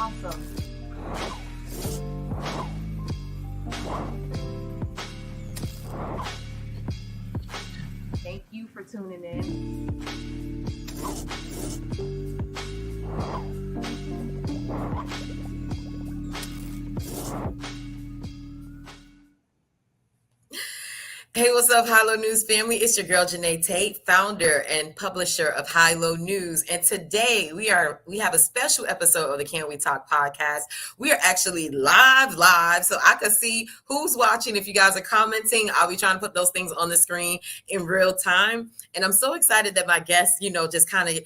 Awesome. Thank you for tuning in. Hey, what's up, High Low News family? It's your girl, Janae Tate, founder and publisher of High Low News. And today we have a special episode of the Can We Talk podcast. We are actually live, so I can see who's watching. If you guys are commenting, I'll be trying to put those things on the screen in real time. And I'm so excited that my guest, just kind of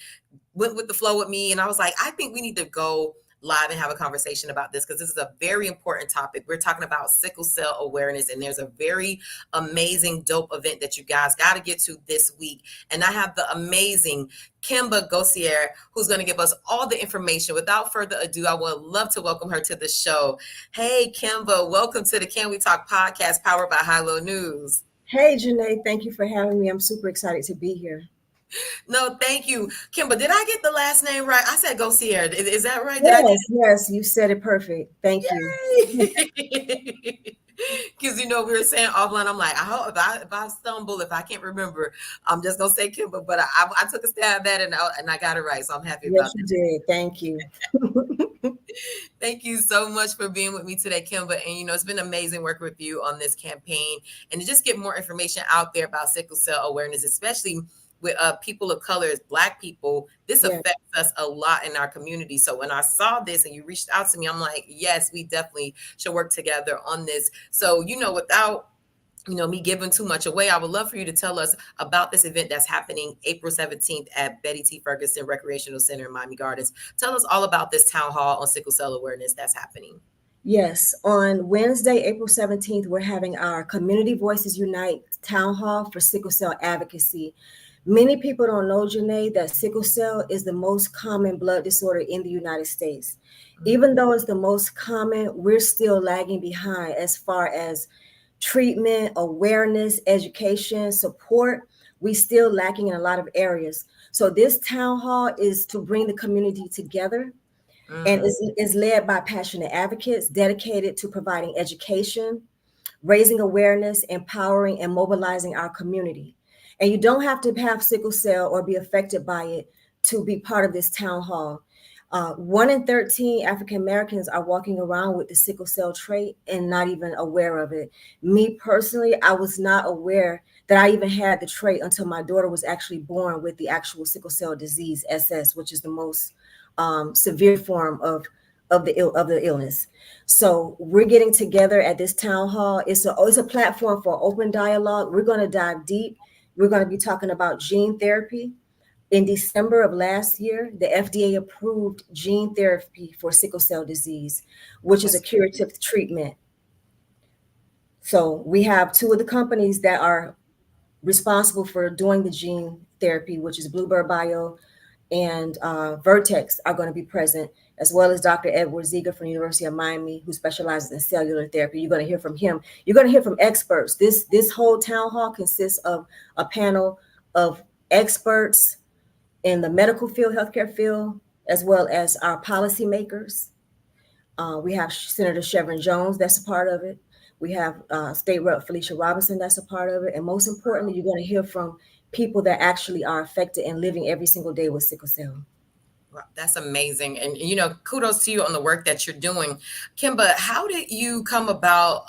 went with the flow with me. And I was like, I think we need to go live and have a conversation about this because this is a very important topic. We're talking about sickle cell awareness, and there's a very amazing, dope event that you guys got to get to this week. And I have the amazing Kemba Gosier, who's going to give us all the information. Without further ado, I would love to welcome her to the show. Hey, Kemba, welcome to the Can We Talk podcast powered by High Low News. Hey, Janae, thank you for having me. I'm super excited to be here. No, thank you. Kimba, did I get the last name right? I said Gosier. Is that right? Yes, you said it perfect. Thank you. Because, we were saying offline, I'm like, I hope if I stumble, if I can't remember, I'm just going to say Kimba. But I took a stab at it and I got it right. So I'm happy about it. Yes, you did. Thank you. Thank you so much for being with me today, Kimba. And, it's been amazing working with you on this campaign and to just get more information out there about sickle cell awareness, especially with people of color, Black people. This affects us a lot in our community. So when I saw this and you reached out to me, I'm like, yes, we definitely should work together on this. So, without me giving too much away, I would love for you to tell us about this event that's happening April 17th at Betty T. Ferguson Recreational Center in Miami Gardens. Tell us all about this town hall on sickle cell awareness that's happening. Yes, on Wednesday, April 17th, we're having our Community Voices Unite town hall for sickle cell advocacy. Many people don't know, Janae, that sickle cell is the most common blood disorder in the United States. Mm-hmm. Even though it's the most common, we're still lagging behind as far as treatment, awareness, education, support. We still lacking in a lot of areas. So this town hall is to bring the community together. Mm-hmm. And is led by passionate advocates dedicated to providing education, raising awareness, empowering, and mobilizing our community. And you don't have to have sickle cell or be affected by it to be part of this town hall. 1 in 13 African Americans are walking around with the sickle cell trait and not even aware of it. Me personally, I was not aware that I even had the trait until my daughter was actually born with the actual sickle cell disease, SS, which is the most severe form of the illness. So we're getting together at this town hall. It's a platform for open dialogue. We're going to dive deep. We're going to be talking about gene therapy. In December of last year, the FDA approved gene therapy for sickle cell disease, which is a curative treatment. So we have 2 of the companies that are responsible for doing the gene therapy, which is Bluebird Bio and Vertex are going to be present, as well as Dr. Edward Ziegler from the University of Miami, who specializes in cellular therapy. You're going to hear from him. You're going to hear from experts. This whole town hall consists of a panel of experts in the medical field, healthcare field, as well as our policymakers. We have Senator Chevron Jones, that's a part of it. We have State Rep Felicia Robinson, that's a part of it. And most importantly, you're going to hear from people that actually are affected and living every single day with sickle cell. Wow, that's amazing. And, kudos to you on the work that you're doing. Kemba, how did you come about,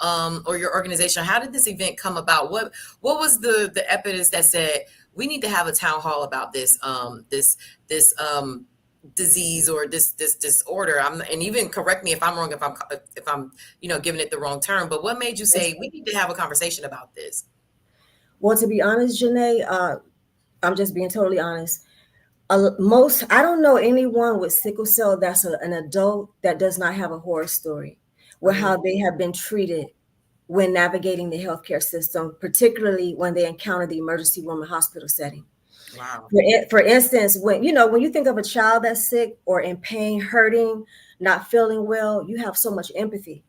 or your organization, how did this event come about? What was the impetus that said, we need to have a town hall about this disease or this disorder? And even correct me if I'm wrong, if I'm giving it the wrong term, but what made you say we need to have a conversation about this? Well, to be honest, Janae, I'm just being totally honest. I don't know anyone with sickle cell that's an adult that does not have a horror story with how they have been treated when navigating the healthcare system, particularly when they encounter the emergency room and hospital setting. Wow. For instance, when you think of a child that's sick or in pain, hurting, not feeling well, you have so much empathy.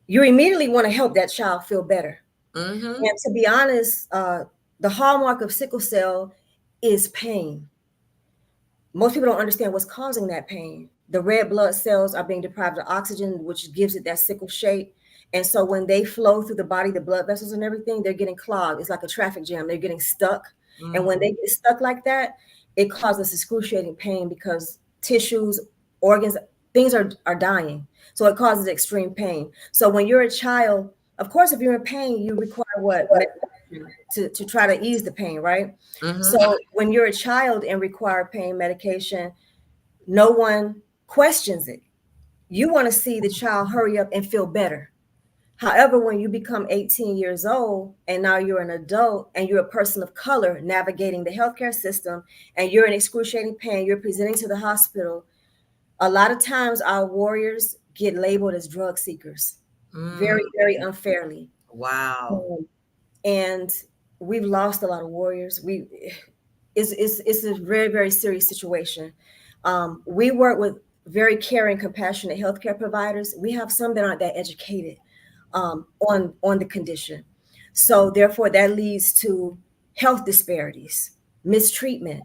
You immediately want to help that child feel better. Mm-hmm. And to be honest, the hallmark of sickle cell is pain. most people don't understand what's causing that pain. The red blood cells are being deprived of oxygen, which gives it that sickle shape. And so when they flow through the body, the blood vessels and everything, they're getting clogged. It's like a traffic jam. They're getting stuck. And when they get stuck like that, it causes excruciating pain because tissues, organs, things are dying. So it causes extreme pain. So when you're a child, of course, if you're in pain, you require what? To try to ease the pain, right? So when you're a child and require pain medication, no one questions it. You want to see the child hurry up and feel better. However, when you become 18 years old and now you're an adult and you're a person of color navigating the healthcare system and you're in excruciating pain, you're presenting to the hospital, a lot of times our warriors get labeled as drug seekers very, very unfairly. Wow. And we've lost a lot of warriors. It's a very, very serious situation. We work with very caring, compassionate healthcare providers. We have some that aren't that educated on the condition. So therefore, that leads to health disparities, mistreatment.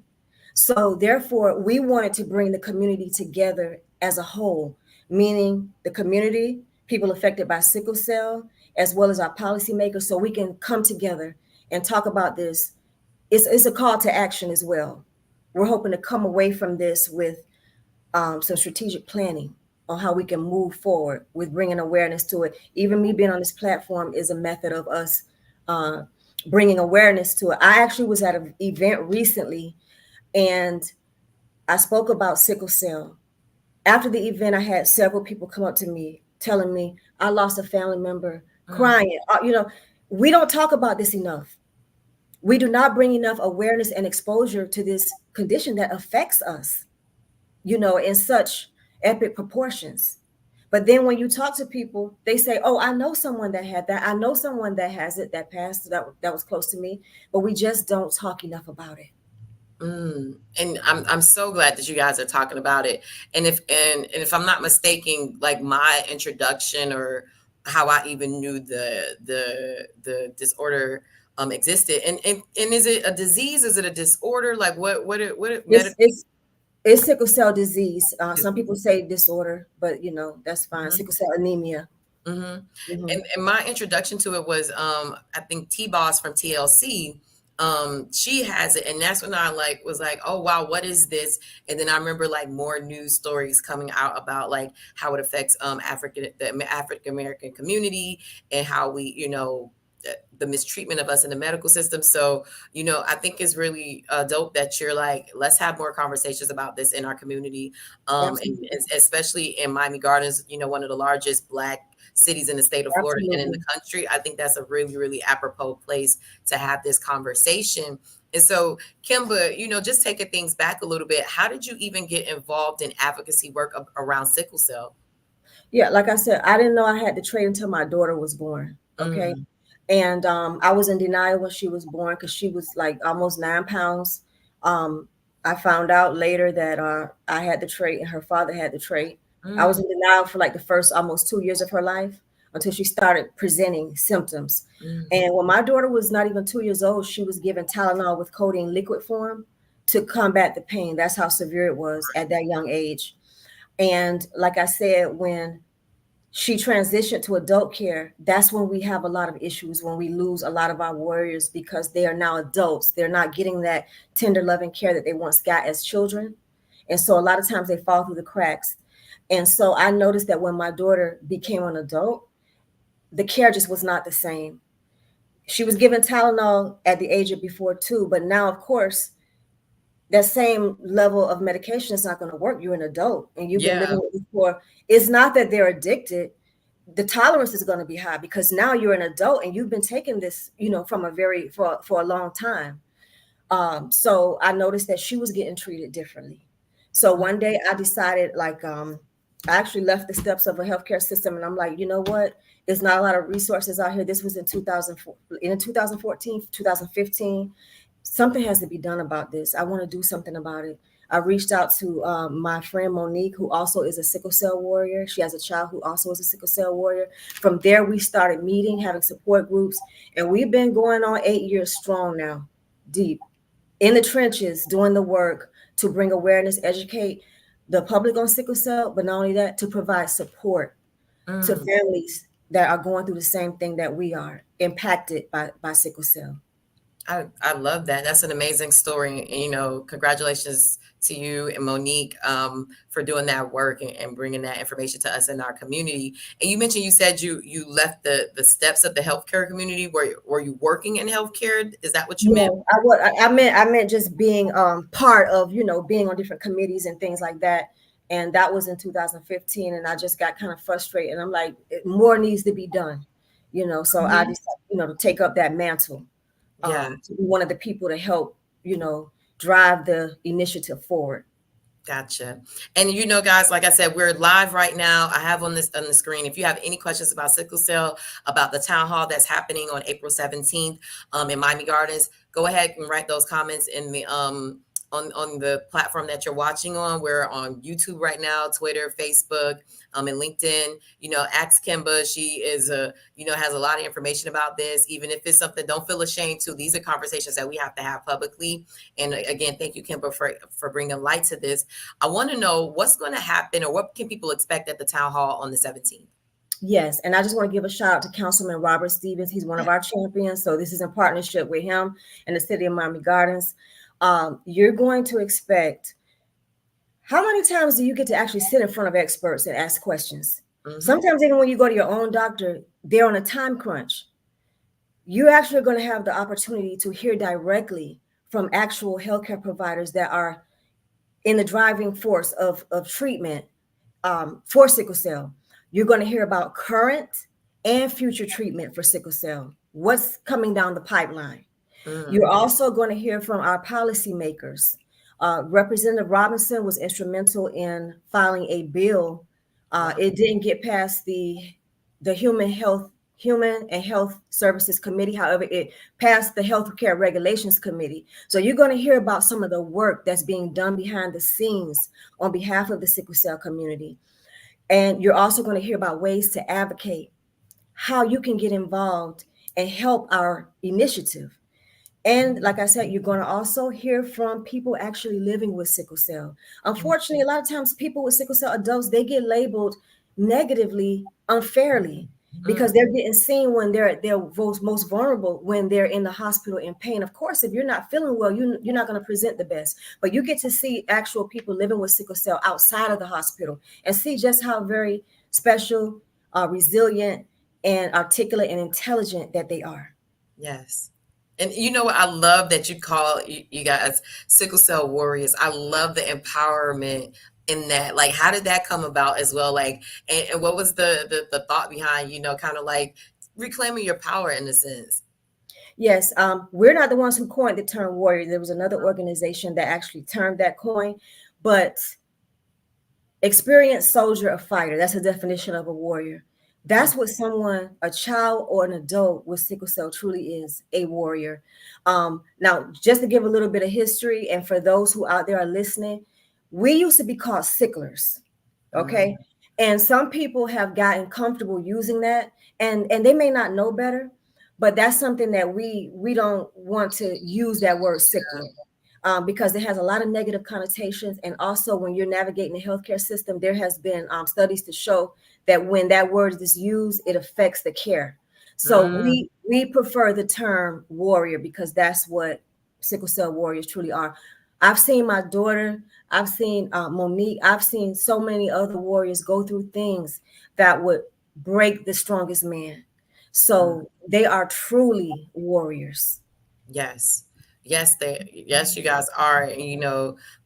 So therefore, we wanted to bring the community together as a whole, meaning the community, people affected by sickle cell, as well as our policymakers, so we can come together and talk about this. It's a call to action as well. We're hoping to come away from this with some strategic planning on how we can move forward with bringing awareness to it. Even me being on this platform is a method of us bringing awareness to it. I actually was at an event recently and I spoke about sickle cell. After the event, I had several people come up to me telling me, I lost a family member, crying. We don't talk about this enough. We do not bring enough awareness and exposure to this condition that affects us, in such epic proportions. But then when you talk to people, they say, oh, I know someone that had that. I know someone that has it, that passed, that was close to me, but we just don't talk enough about it. And I'm so glad that you guys are talking about it. And if I'm not mistaken, like my introduction or how I even knew the disorder existed. And is it a disease? Is it a disorder? Like what It's sickle cell disease. Some people say disorder, but that's fine. Sickle cell anemia. And my introduction to it was I think T-Boss from TLC. She has it, and that's when I was like, oh wow, what is this? And then I remember like more news stories coming out about like how it affects the African American community and how we the mistreatment of us in the medical system. So I think it's really dope that you're like, let's have more conversations about this in our community, and especially in Miami Gardens, one of the largest Black cities in the state of Florida and in the country. I think that's a really, really apropos place to have this conversation. And so, Kemba, just taking things back a little bit, how did you even get involved in advocacy work around sickle cell? Yeah, like I said, I didn't know I had the trait until my daughter was born. Okay. And I was in denial when she was born because she was like almost 9 pounds. I found out later that I had the trait and her father had the trait. I was in denial for like the first almost 2 years of her life until she started presenting symptoms. And when my daughter was not even 2 years old, she was given Tylenol with codeine liquid form to combat the pain. That's how severe it was at that young age. And like I said, when she transitioned to adult care, that's when we have a lot of issues, when we lose a lot of our warriors because they are now adults. They're not getting that tender loving care that they once got as children. And so a lot of times they fall through the cracks. And so I noticed that when my daughter became an adult, the care just was not the same. She was given Tylenol at the age of before 2, but now, of course, that same level of medication is not going to work. You're an adult and you've been living with it before. It's not that they're addicted. The tolerance is going to be high because now you're an adult and you've been taking this, from for a long time. So I noticed that she was getting treated differently. So one day I decided, I actually left the steps of a healthcare system and I'm like, you know what? There's not a lot of resources out here. This was in 2014, 2015. Something has to be done about this. I want to do something about it. I reached out to my friend Monique, who also is a sickle cell warrior. She has a child who also is a sickle cell warrior. From there, we started meeting, having support groups, and we've been going on 8 years strong now, deep in the trenches, doing the work, to bring awareness, educate the public on sickle cell, but not only that, to provide support to Mm. families that are going through the same thing that we are, impacted by sickle cell. I love that. That's an amazing story. And, congratulations to you and Monique for doing that work and bringing that information to us in our community. And you mentioned, you said you left the steps of the healthcare community. Were you working in healthcare? Is that what you meant? No, I meant just being part of, being on different committees and things like that. And that was in 2015. And I just got kind of frustrated. And I'm like, more needs to be done, so I Mhm. decided, to take up that mantle, Yeah. to be one of the people to help, drive the initiative forward. Gotcha. And guys, like I said, we're live right now. I have on the screen. If you have any questions about sickle cell, about the town hall that's happening on April 17th in Miami Gardens, go ahead and write those comments in the on the platform that you're watching on. We're on YouTube right now, Twitter, Facebook, and LinkedIn. Ask Kemba. She is has a lot of information about this. Even if it's something, don't feel ashamed to. These are conversations that we have to have publicly. And again, thank you, Kemba, for bringing light to this. I want to know what's going to happen, or what can people expect at the town hall on the 17th? Yes, and I just want to give a shout out to Councilman Robert Stevens. He's one of our champions. So this is in partnership with him and the city of Miami Gardens. You're going to expect, how many times do you get to actually sit in front of experts and ask questions? Mm-hmm. Sometimes even when you go to your own doctor, they're on a time crunch. You're actually going to have the opportunity to hear directly from actual healthcare providers that are in the driving force of treatment for sickle cell. You're going to hear about current and future treatment for sickle cell, what's coming down the pipeline. Mm-hmm. You're also going to hear from our policymakers. Representative Robinson was instrumental in filing a bill. It didn't get past the Human and Health Services Committee. However, it passed the Healthcare Regulations Committee. So you're going to hear about some of the work that's being done behind the scenes on behalf of the sickle cell community. And you're also going to hear about ways to advocate, how you can get involved and help our initiative. And like I said, you're going to also hear from people actually living with sickle cell. Unfortunately, a lot of times people with sickle cell adults, they get labeled negatively, unfairly, because they're getting seen when they're most vulnerable, when they're in the hospital in pain. Of course, if you're not feeling well, you're not going to present the best. But you get to see actual people living with sickle cell outside of the hospital and see just how very special, resilient, and articulate and intelligent that they are. Yes. And you know what? I love that you call you guys sickle cell warriors. I love the empowerment in that. Like, how did that come about as well? Like, and what was the thought behind, kind of like reclaiming your power in a sense? Yes, we're not the ones who coined the term warrior. There was another organization that actually termed that coin, but experienced soldier, a fighter, that's a definition of a warrior. That's what someone, a child or an adult with sickle cell truly is, a warrior. Now, just to give a little bit of history, and for those who out there are listening, we used to be called sicklers, okay? And some people have gotten comfortable using that, and they may not know better, but that's something that we don't want to use that word sickler. Because it has a lot of negative connotations. And also when you're navigating the healthcare system, there has been studies to show that when that word is used, it affects the care. So we prefer the term warrior, because that's what sickle cell warriors truly are. I've seen my daughter, I've seen Monique, I've seen so many other warriors go through things that would break the strongest man. So they are truly warriors. Yes. Yes, you guys are. And,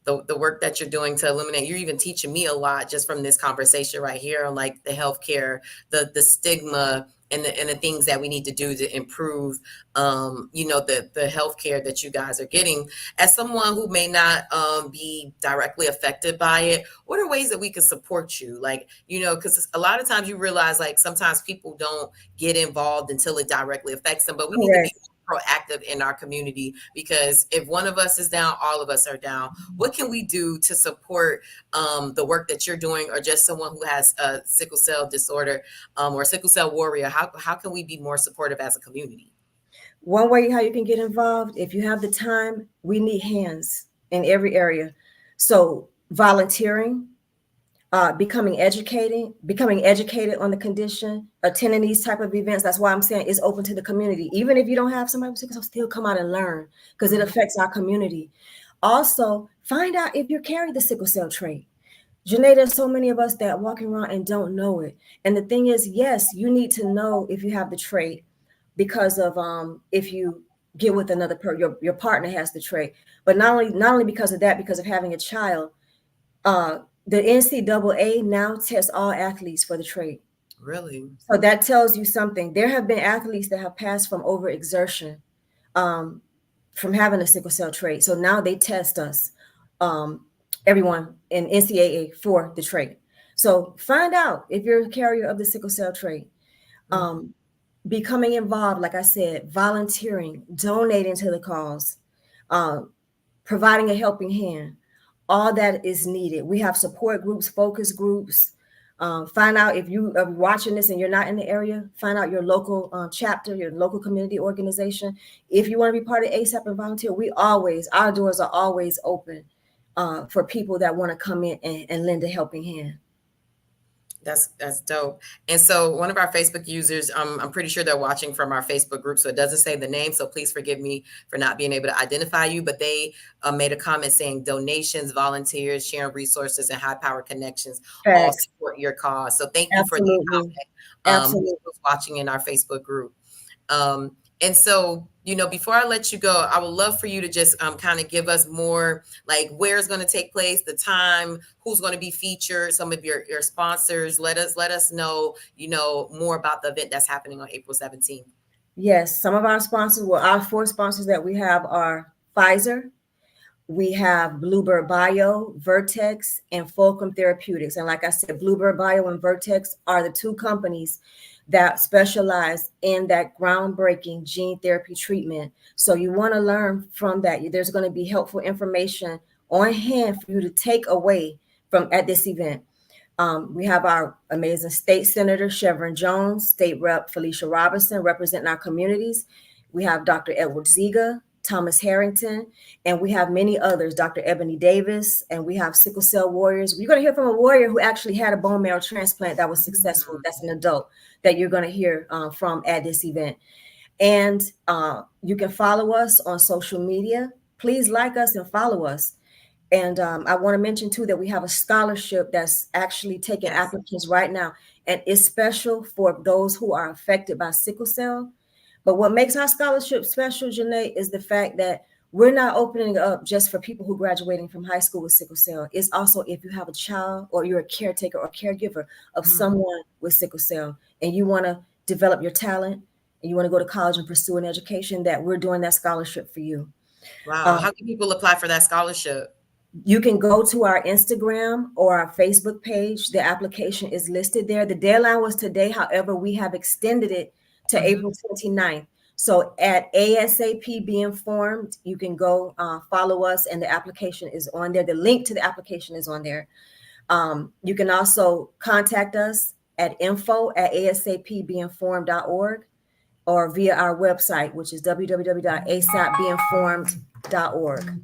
the work that you're doing to eliminate, you're even teaching me a lot just from this conversation right here on like the healthcare, the stigma, and the things that we need to do to improve, the healthcare that you guys are getting. As someone who may not be directly affected by it, what are ways that we can support you? Like, because a lot of times you realize, like, sometimes people don't get involved until it directly affects them, but we need to be proactive in our community, because if one of us is down, all of us are down. What can we do to support the work that you're doing, or just someone who has a sickle cell disorder or sickle cell warrior? How can we be more supportive as a community? One way how you can get involved, if you have the time, we need hands in every area. So volunteering, becoming educated on the condition, attending these type of events. That's why I'm saying it's open to the community. Even if you don't have somebody with sickle cell, still come out and learn, because it affects our community. Also, find out if you carry the sickle cell trait. Janae, there's so many of us that walking around and don't know it. And the thing is, yes, you need to know if you have the trait, because of if you get with another your partner has the trait. But not only because of that, because of having a child, the NCAA now tests all athletes for the trait. Really? So that tells you something. There have been athletes that have passed from overexertion, from having a sickle cell trait. So now they test us, everyone in NCAA for the trait. So find out if you're a carrier of the sickle cell trait. Becoming involved, like I said, volunteering, donating to the cause, providing a helping hand. All that is needed. We have support groups, focus groups. Find out if you are watching this and you're not in the area, find out your local chapter, your local community organization. If you want to be part of ASAP and volunteer, our doors are always open for people that want to come in and lend a helping hand. That's dope. And so one of our Facebook users, I'm pretty sure they're watching from our Facebook group, so it doesn't say the name, so please forgive me for not being able to identify you, but they made a comment saying donations, volunteers, sharing resources, and high power connections all support your cause. So thank you for the comment. Absolutely. Watching in our Facebook group. And so, before I let you go, I would love for you to just kind of give us more, like, where it's going to take place, the time, who's going to be featured, some of your sponsors. Let us know, more about the event that's happening on April 17th. Yes, some of our sponsors, our 4 sponsors that we have are Pfizer, we have Bluebird Bio, Vertex, and Fulcrum Therapeutics. And like I said, Bluebird Bio and Vertex are the 2 companies that specialize in that groundbreaking gene therapy treatment. So you want to learn from that. There's going to be helpful information on hand for you to take away from at this event. We have our amazing state senator, Chevron Jones, state rep Felicia Robinson, representing our communities. We have Dr. Edward Ziga, Thomas Harrington, and we have many others, Dr. Ebony Davis, and we have sickle cell warriors. You're going to hear from a warrior who actually had a bone marrow transplant that was successful. That's an adult that you're going to hear from at this event. And you can follow us on social media. Please like us and follow us. And I want to mention, too, that we have a scholarship that's actually taking applicants right now. And it's special for those who are affected by sickle cell. But what makes our scholarship special, Janae, is the fact that we're not opening up just for people who are graduating from high school with sickle cell. It's also if you have a child or you're a caretaker or caregiver of someone with sickle cell and you want to develop your talent and you want to go to college and pursue an education, that we're doing that scholarship for you. Wow. How can people apply for that scholarship? You can go to our Instagram or our Facebook page. The application is listed there. The deadline was today. However, we have extended it to April 29th. So at ASAP Be Informed, you can go follow us, and the application is on there. The link to the application is on there. You can also contact us at info@asapbeinformed.org or via our website, which is www.asapbeinformed.org.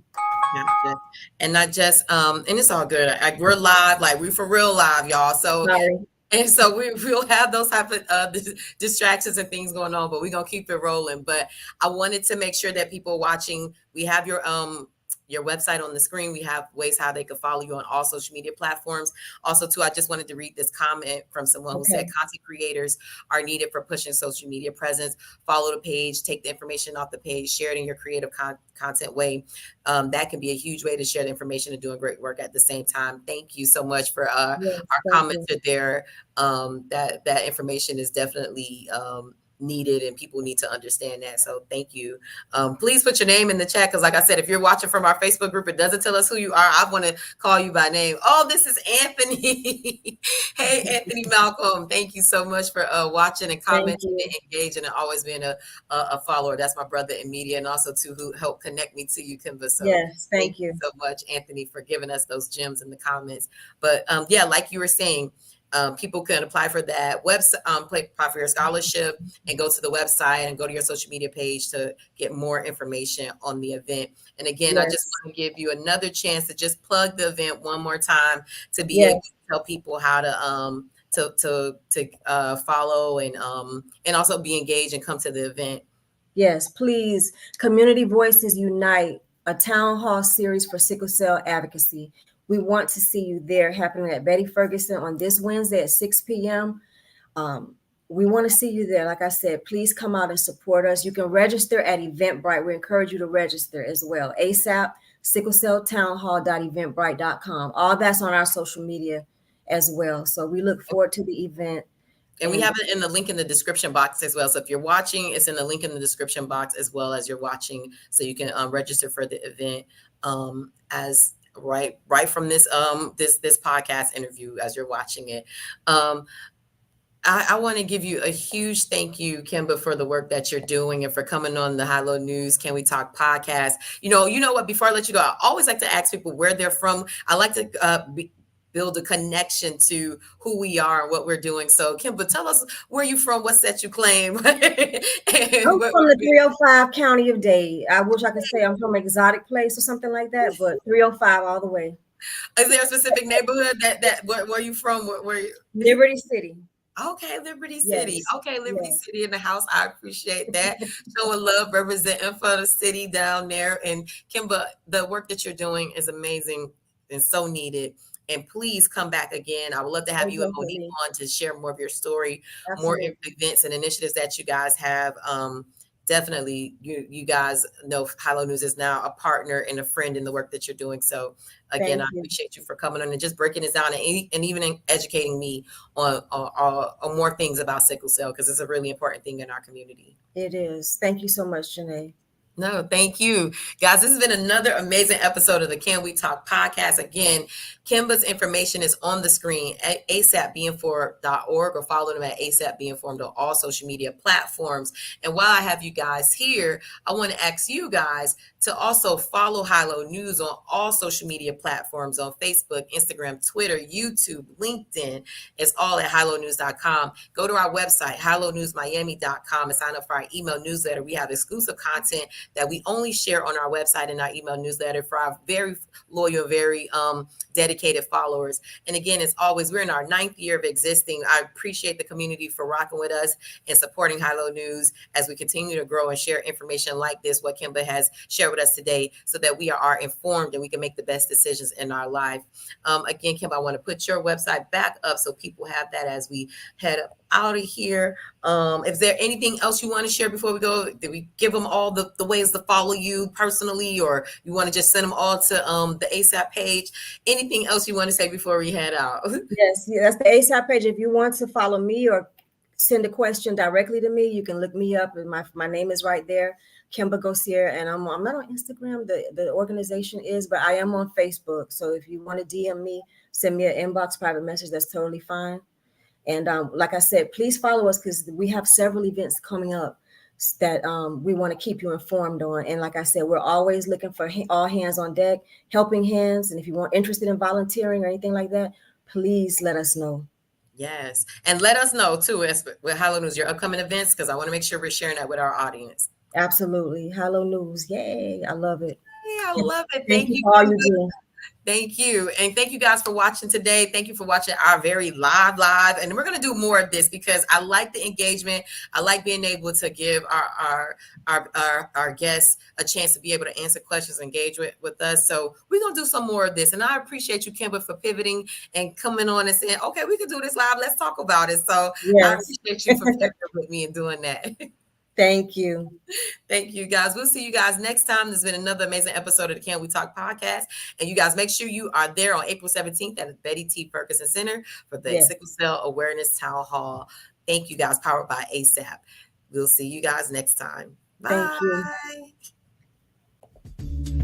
And not just, and it's all good. We're live, like we for real live, y'all. So. Sorry. And so we'll have those type of distractions and things going on, but we're going to keep it rolling. But I wanted to make sure that people watching, we have your website on the screen. We have ways how they could follow you on all social media platforms. Also, too, I just wanted to read this comment from someone who said content creators are needed for pushing social media presence. Follow the page, take the information off the page, share it in your creative content way. That can be a huge way to share the information and doing great work at the same time. Thank you so much for our comments there. That information is definitely needed and people need to understand that. So thank you. Please put your name in the chat, because like I said, if you're watching from our Facebook group, it doesn't tell us who you are. I want to call you by name. Oh, this is Anthony. Hey, Anthony Malcolm. Thank you so much for watching and commenting and engaging and always being a follower. That's my brother in media, and also too who helped connect me to you, Kemba. So yes, thank you so much, Anthony, for giving us those gems in the comments. But yeah, like you were saying, People can apply for that website, apply for your scholarship, and go to the website and go to your social media page to get more information on the event. And again, I just want to give you another chance to just plug the event one more time to be able to tell people how to follow and also be engaged and come to the event. Yes, please. Community Voices Unite, a town hall series for sickle cell advocacy. We want to see you there, happening at Betty Ferguson on this Wednesday at 6 p.m. We want to see you there. Like I said, please come out and support us. You can register at Eventbrite. We encourage you to register as well. ASAP, sicklecelltownhall.eventbrite.com. All that's on our social media as well. So we look forward to the event. And we have it in the link in the description box as well. So if you're watching, it's in the link in the description box as well as you're watching. So you can register for the event as right from this this podcast interview as you're watching it. I want to give you a huge thank you, Kemba, for the work that you're doing and for coming on the High Low News Can We Talk podcast. You know what? Before I let you go, I always like to ask people where they're from. I like to build a connection to who we are and what we're doing. So, Kemba, tell us where you from, what set you claim. I'm from the 305 County of Dade. I wish I could say I'm from an exotic place or something like that, but 305 all the way. Is there a specific neighborhood where you from? Where Liberty City. Okay, Liberty City. Yes. Okay, Liberty City in the house. I appreciate that. Showing love, representing for the city down there. And Kemba, the work that you're doing is amazing and so needed. And please come back again. I would love to have you and Monique on to share more of your story, more events and initiatives that you guys have. Definitely, you guys know High Low News is now a partner and a friend in the work that you're doing. So again, I appreciate you for coming on and just breaking this down and even educating me on more things about sickle cell, because it's a really important thing in our community. It is. Thank you so much, Janae. No, thank you. Guys, this has been another amazing episode of the Can We Talk podcast. Again, Kemba's information is on the screen at asapbeinformed.org, or follow them at asapbeinformed on all social media platforms. And while I have you guys here, I want to ask you guys to also follow High Low News on all social media platforms, on Facebook, Instagram, Twitter, YouTube, LinkedIn. It's all at highlownews.com. Go to our website, highlowNewsMiami.com, and sign up for our email newsletter. We have exclusive content that we only share on our website and our email newsletter for our very loyal, very dedicated followers. And again, as always, we're in our 9th year of existing. I appreciate the community for rocking with us and supporting High Low News as we continue to grow and share information like this, what Kemba has shared with us today, so that we are informed and we can make the best decisions in our life. Again, Kemba, I want to put your website back up so people have that as we head up out of here. Is there anything else you want to share before we go? Did we give them all the ways to follow you personally, or you want to just send them all to the ASAP page? Anything else you want to say before we head out? Yes, that's the ASAP page. If you want to follow me or send a question directly to me, you can look me up, and my name is right there, Kemba Gosier, and I'm not on Instagram. The organization is, but I am on Facebook. So if you want to DM me, send me an inbox private message. That's totally fine. And like I said, please follow us, because we have several events coming up that we want to keep you informed on. And like I said, we're always looking for all hands on deck, helping hands. And if you are interested in volunteering or anything like that, please let us know. Yes. And let us know too, with High Low News, your upcoming events, because I want to make sure we're sharing that with our audience. Absolutely. High Low News. Yay. I love it. Yeah, I love it. Thank you for all you do. Thank you. And thank you guys for watching today. Thank you for watching our very live. And we're going to do more of this because I like the engagement. I like being able to give our guests a chance to be able to answer questions, engage with us. So we're going to do some more of this. And I appreciate you, Kemba, for pivoting and coming on and saying, okay, we can do this live. Let's talk about it. So yes. I appreciate you for pivoting with me and doing that. Thank you. Thank you, guys. We'll see you guys next time. There's been another amazing episode of the Can We Talk podcast. And you guys make sure you are there on April 17th at the Betty T. Ferguson Center for the Sickle Cell Awareness Town Hall. Thank you, guys. Powered by ASAP. We'll see you guys next time. Bye. Thank you.